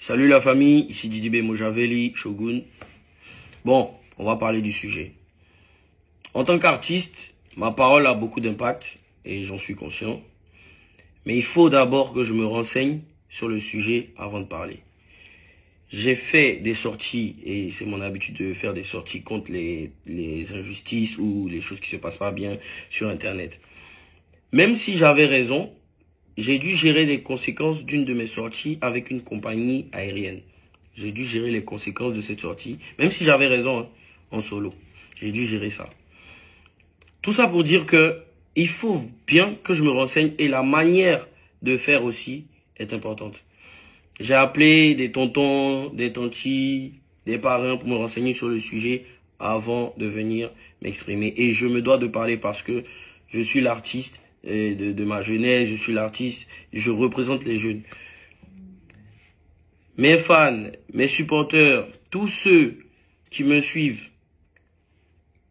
Salut la famille, ici Didibé Mojaveli, Shogun. Bon, on va parler du sujet. En tant qu'artiste, ma parole a beaucoup d'impact et j'en suis conscient. Mais il faut d'abord que je me renseigne sur le sujet avant de parler. J'ai fait des sorties, et c'est mon habitude de faire des sorties contre les injustices ou les choses qui se passent pas bien sur Internet. Même si j'avais raison, j'ai dû gérer les conséquences d'une de mes sorties avec une compagnie aérienne. J'ai dû gérer les conséquences de cette sortie, même si j'avais raison en solo. J'ai dû gérer ça. Tout ça pour dire que il faut bien que je me renseigne et la manière de faire aussi est importante. J'ai appelé des tontons, des tantis, des parrains pour me renseigner sur le sujet avant de venir m'exprimer. Et je me dois de parler parce que je suis l'artiste de ma jeunesse, je suis l'artiste, je représente les jeunes. Mes fans, mes supporters, tous ceux qui me suivent,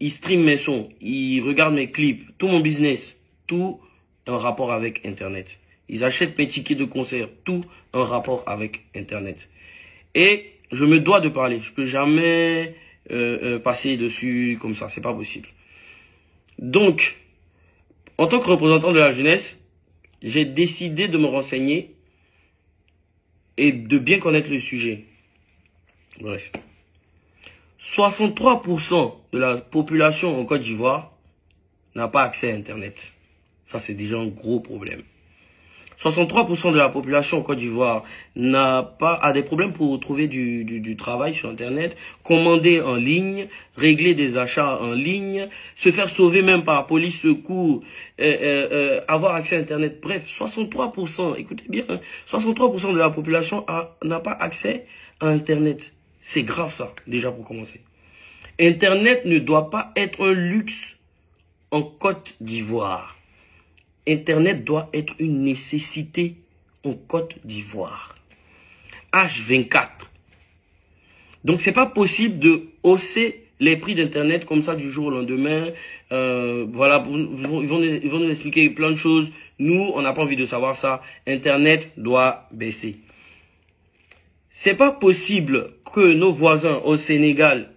ils streament mes sons, ils regardent mes clips, tout mon business, tout en rapport avec Internet. Ils achètent mes tickets de concert, tout en rapport avec Internet. Et je me dois de parler, je peux jamais passer dessus comme ça, c'est pas possible. Donc, en tant que représentant de la jeunesse, j'ai décidé de me renseigner et de bien connaître le sujet. Bref. 63% de la population en Côte d'Ivoire n'a pas accès à Internet. Ça, c'est déjà un gros problème. 63% de la population en Côte d'Ivoire a des problèmes pour trouver du travail sur Internet, commander en ligne, régler des achats en ligne, se faire sauver même par police secours, avoir accès à Internet. Bref, 63%, écoutez bien, 63% de la population n'a pas accès à Internet. C'est grave ça, déjà pour commencer. Internet ne doit pas être un luxe en Côte d'Ivoire. Internet doit être une nécessité en Côte d'Ivoire. H24. Donc, c'est pas possible de hausser les prix d'Internet comme ça du jour au lendemain. Voilà, ils vont nous expliquer plein de choses. Nous, on n'a pas envie de savoir ça. Internet doit baisser. C'est pas possible que nos voisins au Sénégal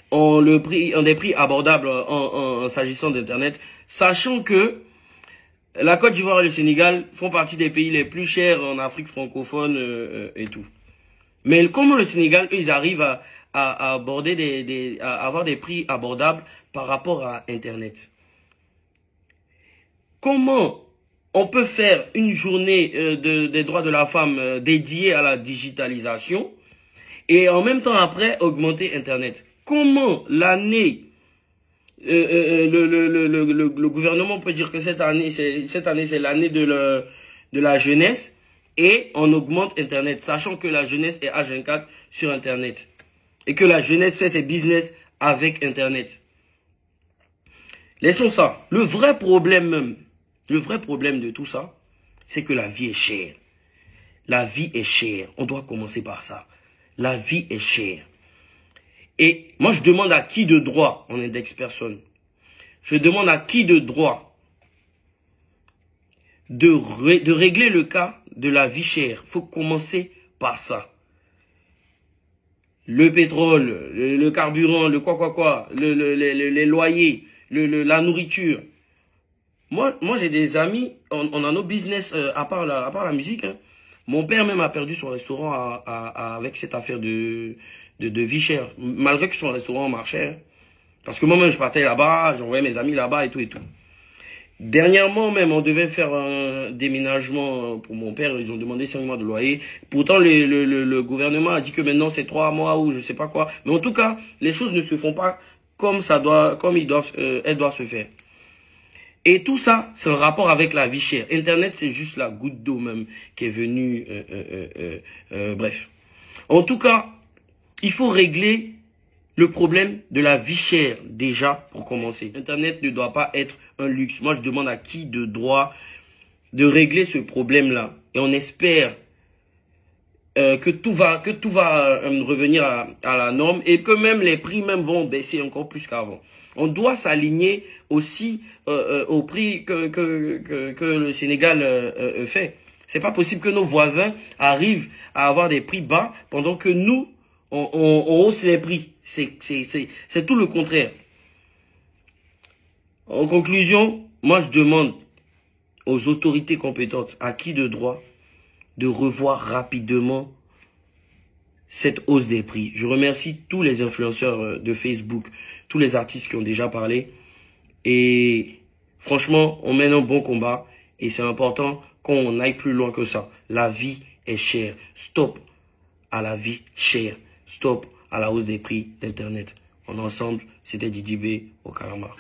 ont des prix abordables en s'agissant d'Internet, sachant que la Côte d'Ivoire et le Sénégal font partie des pays les plus chers en Afrique francophone et tout. Mais comment le Sénégal, eux, ils arrivent à aborder à avoir des prix abordables par rapport à Internet? Comment on peut faire une journée des droits de la femme dédiée à la digitalisation et en même temps après augmenter Internet? Comment l'année, le gouvernement peut dire que cette année c'est l'année de la jeunesse et on augmente Internet, sachant que la jeunesse est H24 sur Internet et que la jeunesse fait ses business avec Internet. Laissons ça. Le vrai problème de tout ça, c'est que la vie est chère. La vie est chère. On doit commencer par ça. La vie est chère. Et moi, je demande à qui de droit, on indexe personne. Je demande à qui de droit de régler le cas de la vie chère. Il faut commencer par ça. Le pétrole, le carburant, le les loyers, la nourriture. Moi j'ai des amis, on a nos business à part la musique. Hein. Mon père même a perdu son restaurant avec cette affaire de vie chère, malgré que son restaurant marchait. Hein. Parce que moi-même, je partais là-bas, j'envoyais mes amis là-bas et tout et tout. Dernièrement même, on devait faire un déménagement pour mon père, ils ont demandé 5 mois de loyer. Pourtant, le gouvernement a dit que maintenant c'est 3 mois ou je sais pas quoi. Mais en tout cas, les choses ne se font pas comme elles doivent se faire. Et tout ça, c'est en rapport avec la vie chère. Internet, c'est juste la goutte d'eau même qui est venue. Bref. En tout cas, il faut régler le problème de la vie chère déjà pour commencer. Internet ne doit pas être un luxe. Moi, je demande à qui de droit de régler ce problème-là. Et on espère que tout va revenir à la norme et que même les prix même vont baisser encore plus qu'avant. On doit s'aligner aussi au prix que le Sénégal fait. C'est pas possible que nos voisins arrivent à avoir des prix bas pendant que nous, on hausse les prix. C'est tout le contraire. En conclusion, moi je demande aux autorités compétentes, à qui de droit, de revoir rapidement cette hausse des prix. Je remercie tous les influenceurs de Facebook, tous les artistes qui ont déjà parlé. Et franchement, on mène un bon combat et c'est important qu'on aille plus loin que ça. La vie est chère. Stop à la vie chère. Stop à la hausse des prix d'Internet. On est ensemble, c'était Didi B au Calamar.